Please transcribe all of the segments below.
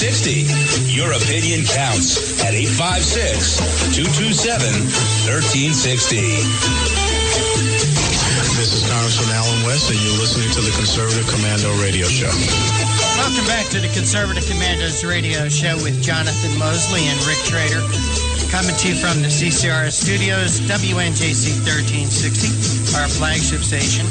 1360. Your opinion counts at 856-227-1360. This is Congressman Alan West, and you're listening to the Conservative Commando Radio Show. Welcome back to the Conservative Commandos Radio Show with Jonathan Mosley and Rick Trader. Coming to you from the CCRS studios, WNJC 1360, our flagship station,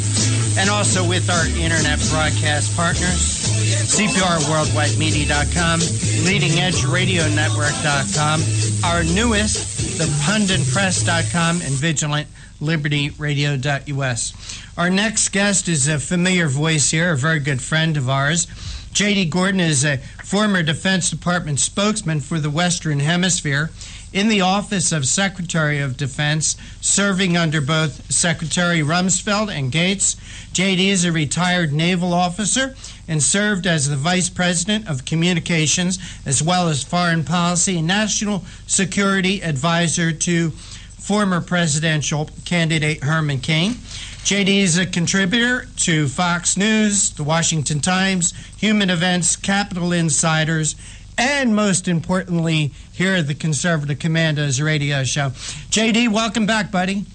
and also with our internet broadcast partners, CPRWorldwideMedia.com, LeadingEdgeRadioNetwork.com, our newest, ThePunditPress.com, and VigilantLibertyRadio.us. Our next guest is a familiar voice here, a very good friend of ours. J.D. Gordon is a former Defense Department spokesman for the Western Hemisphere in the Office of Secretary of Defense, serving under both Secretary Rumsfeld and Gates. J.D. is a retired naval officer and served as the Vice President of Communications as well as Foreign Policy and National Security Advisor to former presidential candidate Herman Cain. J.D. is a contributor to Fox News, The Washington Times, Human Events, Capital Insiders, and most importantly, here at the Conservative Commandos Radio Show. J.D., welcome back, buddy.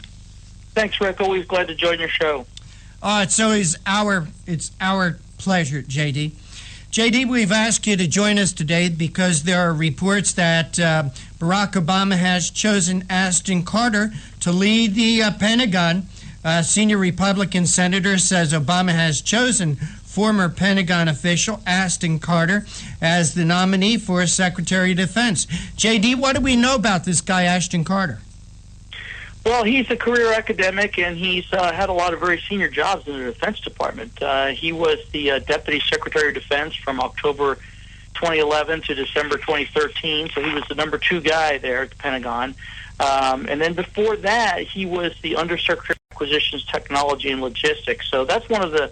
Thanks, Rick. Always glad to join your show. It's always our pleasure, J.D. J.D., we've asked you to join us today because there are reports that Barack Obama has chosen Ashton Carter to lead the Pentagon. Senior Republican senator says Obama has chosen former Pentagon official Ashton Carter as the nominee for Secretary of Defense. J.D., what do we know about this guy, Ashton Carter? Well, he's a career academic, and he's had a lot of very senior jobs in the Defense Department. He was the Deputy Secretary of Defense from October 2011 to December 2013, so he was the number 2 guy there at the Pentagon. And then before that, he was the Undersecretary of Acquisitions, Technology, and Logistics. So that's one of the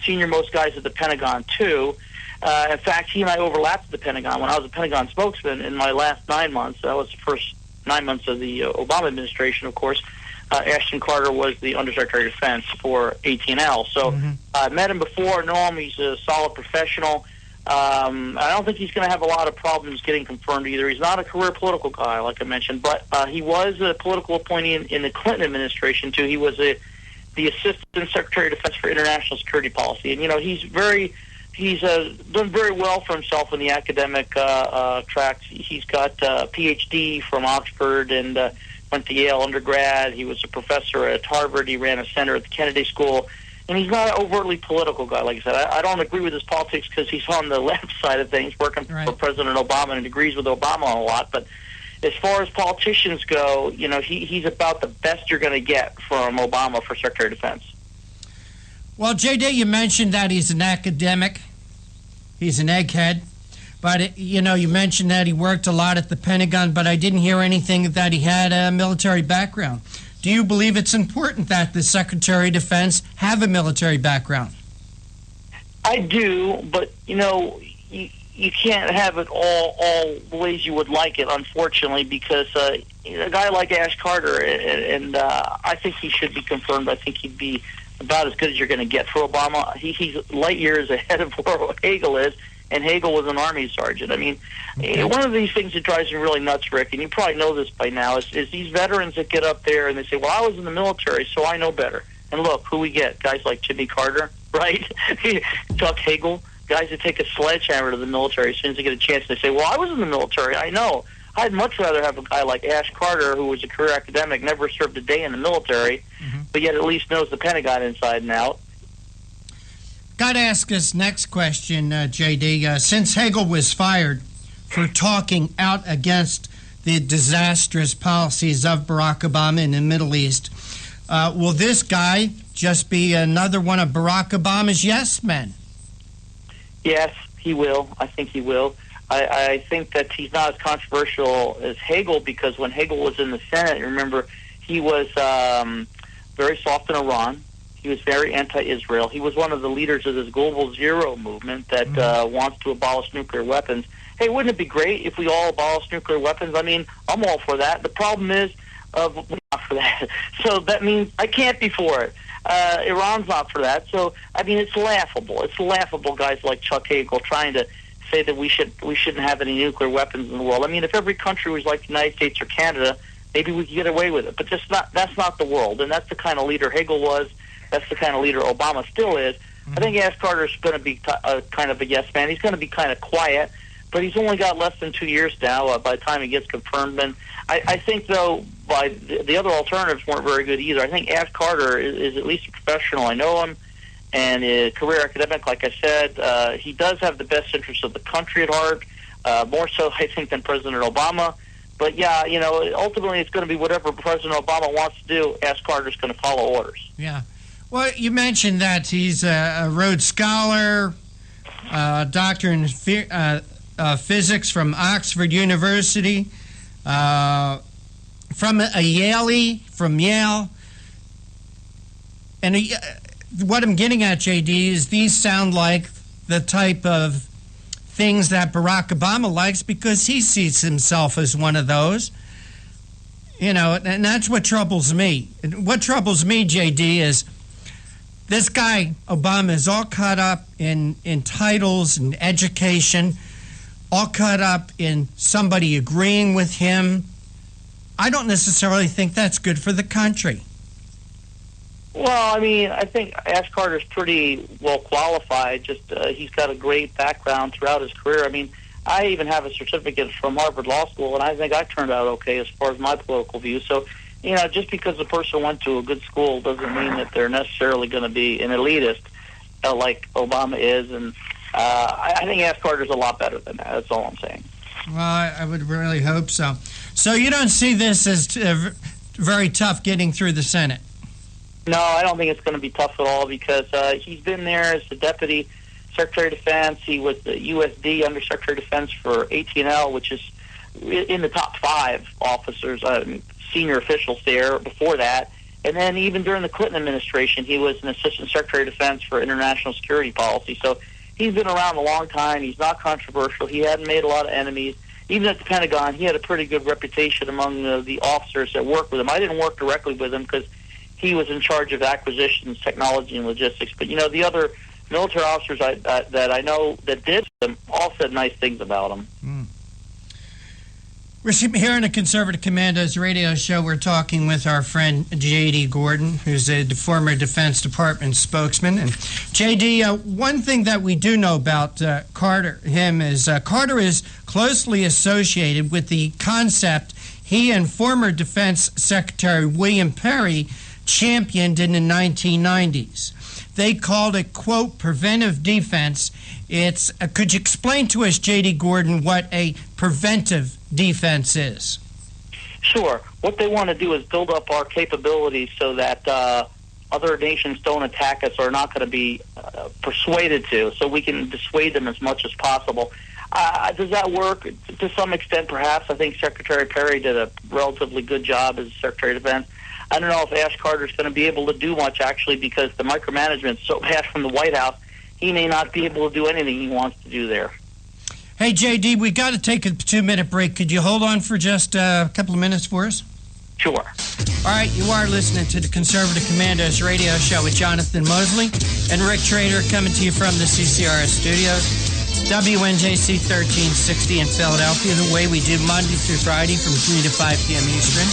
senior-most guys at the Pentagon, too. In fact, he and I overlapped at the Pentagon. When I was a Pentagon spokesman in my last 9 months, that was the first 9 months of the Obama administration, of course, Ashton Carter was the Undersecretary of Defense for AT&L. So I met him before, know him. He's a solid professional. I don't think he's going to have a lot of problems getting confirmed either. He's not a career political guy, like I mentioned, but he was a political appointee in the Clinton administration, too. He was the Assistant Secretary of Defense for International Security Policy. And, you know, he's done very well for himself in the academic track. He's got a Ph.D. from Oxford and went to Yale undergrad. He was a professor at Harvard. He ran a center at the Kennedy School. And he's not an overtly political guy, like I said. I don't agree with his politics because he's on the left side of things, working for President Obama and agrees with Obama a lot. But as far as politicians go, you know, he's about the best you're going to get from Obama for Secretary of Defense. Well, J.D., you mentioned that he's an academic. He's an egghead. But, you know, you mentioned that he worked a lot at the Pentagon, but I didn't hear anything that he had a military background. Do you believe it's important that the Secretary of Defense have a military background? I do, but, you know, you can't have it all the ways you would like it, unfortunately, because a guy like Ash Carter, and I think he should be confirmed. I think he'd be about as good as you're going to get for Obama. He's light years ahead of where Hagel is, and Hagel was an Army sergeant. I mean, one of these things that drives me really nuts, Rick, and you probably know this by now, is these veterans that get up there and they say, well, I was in the military, so I know better. And look, who we get? Guys like Jimmy Carter, right? Chuck Hagel, guys that take a sledgehammer to the military as soon as they get a chance. They say, well, I was in the military, I know. I'd much rather have a guy like Ash Carter, who was a career academic, never served a day in the military, but yet at least knows the Pentagon inside and out. Got to ask this next question, J.D. Since Hagel was fired for talking out against the disastrous policies of Barack Obama in the Middle East, will this guy just be another one of Barack Obama's yes men? Yes, he will. I think he will. I think that he's not as controversial as Hagel because when Hagel was in the Senate, remember, he was very soft in Iran. He was very anti-Israel. He was one of the leaders of this Global Zero movement that wants to abolish nuclear weapons. Hey, wouldn't it be great if we all abolished nuclear weapons? I mean, I'm all for that. The problem is, we're not for that. So that means I can't be for it. Iran's not for that. So, I mean, it's laughable. It's laughable guys like Chuck Hagel trying to say that we shouldn't have any nuclear weapons in the world. I mean, if every country was like the United States or Canada, maybe we could get away with it. But that's not the world, and that's the kind of leader Hagel was. That's the kind of leader Obama still is. I think Ash Carter's going to be kind of a yes man. He's going to be kind of quiet, but he's only got less than 2 years now by the time he gets confirmed. And I think, though, by the other alternatives weren't very good either. I think Ash Carter is at least a professional. I know him, and a career academic, like I said. He does have the best interests of the country at heart, more so, I think, than President Obama. But, yeah, ultimately it's going to be whatever President Obama wants to do. Ash Carter's going to follow orders. Yeah. Well, you mentioned that he's a Rhodes Scholar, doctor in physics from Oxford University, from Yale. And what I'm getting at, JD, is these sound like the type of things that Barack Obama likes because he sees himself as one of those. And that's what troubles me. What troubles me, JD, is this guy, Obama, is all caught up in titles and education, all caught up in somebody agreeing with him. I don't necessarily think that's good for the country. Well, I mean, I think Ash Carter's pretty well qualified. He's got a great background throughout his career. I mean, I even have a certificate from Harvard Law School, and I think I turned out okay as far as my political views. So, just because a person went to a good school doesn't mean that they're necessarily going to be an elitist like Obama is. And I think Ash Carter's a lot better than that. That's all I'm saying. Well, I would really hope so. So you don't see this as very tough getting through the Senate? No, I don't think it's going to be tough at all because he's been there as the Deputy Secretary of Defense. He was the USD Undersecretary of Defense for AT&L, which is in the top 5 officers, senior officials there before that. And then even during the Clinton administration, he was an Assistant Secretary of Defense for International Security Policy. So he's been around a long time. He's not controversial. He hadn't made a lot of enemies. Even at the Pentagon, he had a pretty good reputation among the officers that worked with him. I didn't work directly with him because he was in charge of acquisitions, technology, and logistics. But, the other military officers that I know that did them all said nice things about him. Mm. We're here on the Conservative Commandos radio show. We're talking with our friend J.D. Gordon, who's a former Defense Department spokesman. And J.D., one thing that we do know about Carter is closely associated with the concept he and former Defense Secretary William Perry championed in the 1990s. They called it, quote, preventive defense. It's could you explain to us, J.D. Gordon, what a preventive defense is? Sure. What they want to do is build up our capabilities so that other nations don't attack us or are not going to be persuaded to, so we can dissuade them as much as possible. Does that work? To some extent, perhaps. I think Secretary Perry did a relatively good job as Secretary of Defense. I don't know if Ash Carter's going to be able to do much, actually, because the micromanagement's so bad from the White House, he may not be able to do anything he wants to do there. Hey, J.D., we got to take a 2-minute break. Could you hold on for just a couple of minutes for us? Sure. All right, you are listening to the Conservative Commandos radio show with Jonathan Mosley and Rick Trader coming to you from the CCRS studios. WNJC 1360 in Philadelphia, the way we do Monday through Friday from 3 to 5 p.m. Eastern.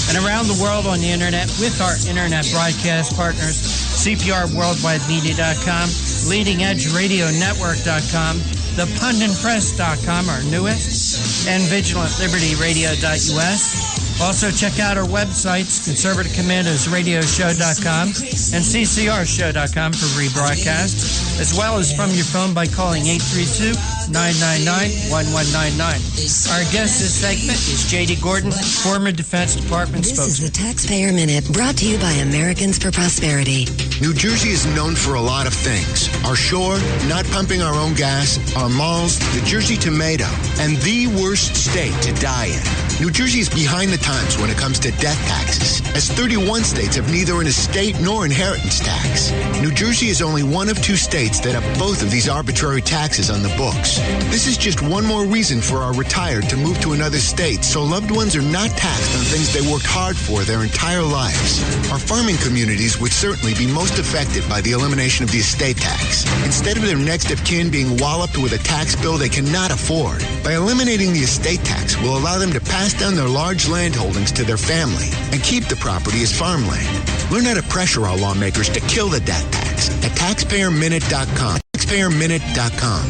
And around the world on the internet with our internet broadcast partners, CPRWorldwideMedia.com, LeadingEdgeRadioNetwork.com, ThePunditPress.com, our newest, and VigilantLibertyRadio.us. Also, check out our websites, ConservativeCommandosRadioshow.com and CCRShow.com for rebroadcast, as well as from your phone by calling 832-999-1199. Our guest this segment is J.D. Gordon, former Defense Department spokesman. This is the Taxpayer Minute, brought to you by Americans for Prosperity. New Jersey is known for a lot of things. Our shore, not pumping our own gas, our malls, the Jersey tomato, and the worst state to die in. New Jersey is behind the times when it comes to death taxes, as 31 states have neither an estate nor inheritance tax. New Jersey is only one of 2 states that have both of these arbitrary taxes on the books. This is just one more reason for our retired to move to another state so loved ones are not taxed on things they worked hard for their entire lives. Our farming communities would certainly be most affected by the elimination of the estate tax, instead of their next of kin being walloped with a tax bill they cannot afford. By eliminating the estate tax will allow them to pass down their large land holdings to their family and keep the property as farmland. Learn how to pressure our lawmakers to kill the death tax at taxpayerminute.com. Taxpayerminute.com.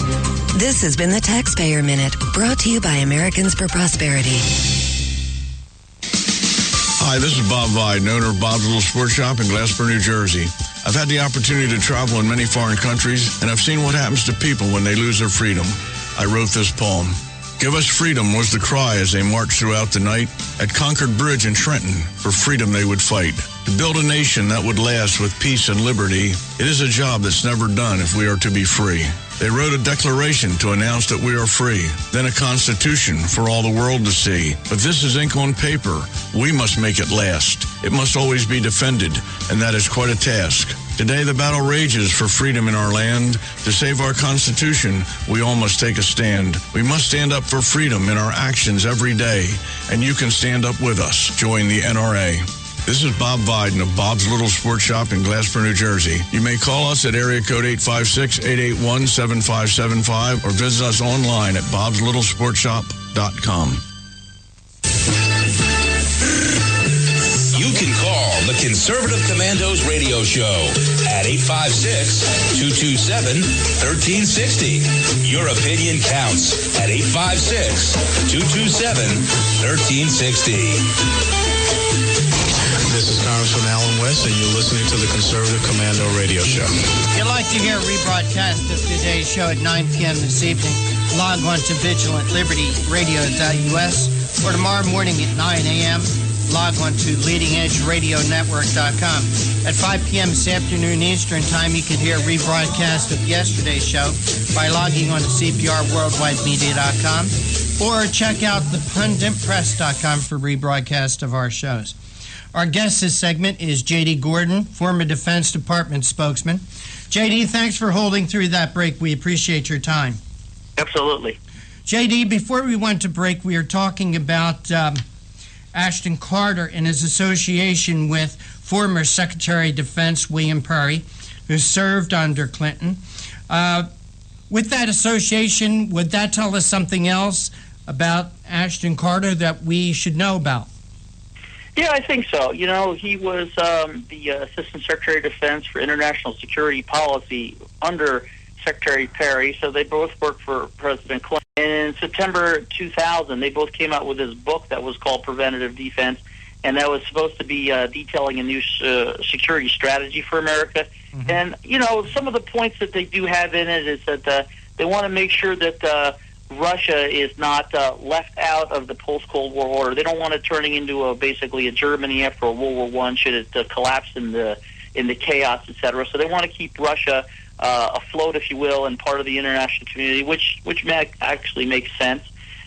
This has been the Taxpayer Minute, brought to you by Americans for Prosperity. Hi, this is Bob Vide, owner of Bob's Little Sports Shop in Glassboro, New Jersey. I've had the opportunity to travel in many foreign countries, and I've seen what happens to people when they lose their freedom. I wrote this poem. Give us freedom was the cry as they marched throughout the night. At Concord Bridge in Trenton, for freedom they would fight. To build a nation that would last with peace and liberty, it is a job that's never done if we are to be free. They wrote a declaration to announce that we are free, then a constitution for all the world to see. But this is ink on paper. We must make it last. It must always be defended, and that is quite a task. Today the battle rages for freedom in our land. To save our Constitution, we all must take a stand. We must stand up for freedom in our actions every day, and you can stand up with us. Join the NRA. This is Bob Viden of Bob's Little Sports Shop in Glassboro, New Jersey. You may call us at area code 856-881-7575 or visit us online at bobslittle.sportshop.com. You can call the Conservative Commandos radio show at 856-227-1360. Your opinion counts at 856-227-1360. This is Congressman Alan West, and you're listening to the Conservative Commando Radio Show. If you'd like to hear a rebroadcast of today's show at 9 p.m. this evening, log on to VigilantLibertyRadio.us, or tomorrow morning at 9 a.m., log on to LeadingEdgeRadioNetwork.com. At 5 p.m. this afternoon Eastern Time, you can hear a rebroadcast of yesterday's show by logging on to CPRWorldwideMedia.com, or check out thepunditpress.com for rebroadcast of our shows. Our guest this segment is J.D. Gordon, former Defense Department spokesman. J.D., thanks for holding through that break. We appreciate your time. Absolutely. J.D., before we went to break, we were talking about Ashton Carter and his association with former Secretary of Defense William Perry, who served under Clinton. With that association, would that tell us something else about Ashton Carter that we should know about? Yeah, I think so. You know, he was the Assistant Secretary of Defense for International Security Policy under Secretary Perry, so they both worked for President Clinton. And in September 2000, they both came out with this book that was called Preventative Defense, and that was supposed to be detailing a new security strategy for America. Mm-hmm. And, you know, some of the points that they do have in it is that they want to make sure that Russia is not left out of the post-Cold War order. They don't want it turning into basically a Germany after World War I should it collapse in the chaos, etc. So they want to keep Russia afloat, if you will, and part of the international community, which actually makes sense.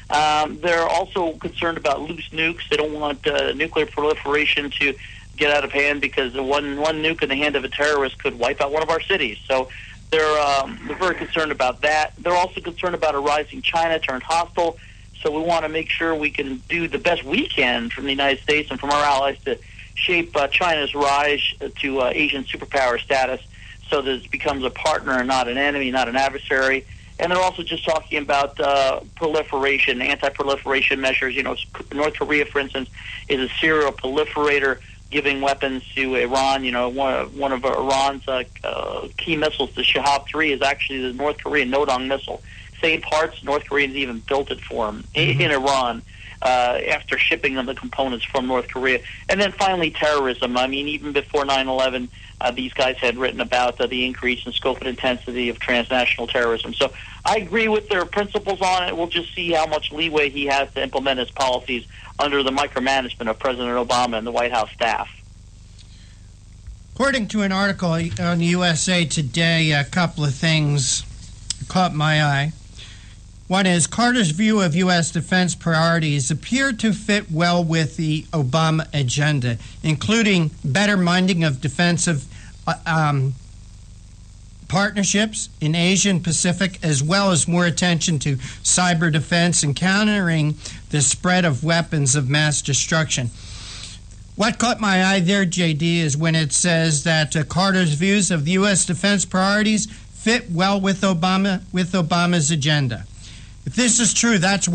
They're also concerned about loose nukes. They don't want nuclear proliferation to get out of hand, because one nuke in the hand of a terrorist could wipe out one of our cities. So they're very concerned about that. They're also concerned about a rising China turned hostile. So we want to make sure we can do the best we can from the United States and from our allies to shape China's rise to Asian superpower status, so that it becomes a partner and not an enemy, not an adversary. And they're also just talking about proliferation, anti-proliferation measures. You know, North Korea, for instance, is a serial proliferator, giving weapons to Iran. You know, one of Iran's key missiles, the Shahab-3, is actually the North Korean Nodong missile. Same parts, North Koreans even built it for them in Iran after shipping them the components from North Korea. And then finally, terrorism. I mean, even before 9/11, these guys had written about the increase in scope and intensity of transnational terrorism. So I agree with their principles on it. We'll just see how much leeway he has to implement his policies under the micromanagement of President Obama and the White House staff. According to an article on USA Today, a couple of things caught my eye. One is Carter's view of U.S. defense priorities appear to fit well with the Obama agenda, including better minding of defensive partnerships in Asia and Pacific, as well as more attention to cyber defense and countering the spread of weapons of mass destruction. What caught my eye there, JD, is when it says that Carter's views of the U.S. defense priorities fit well with Obama's agenda. If this is true, that's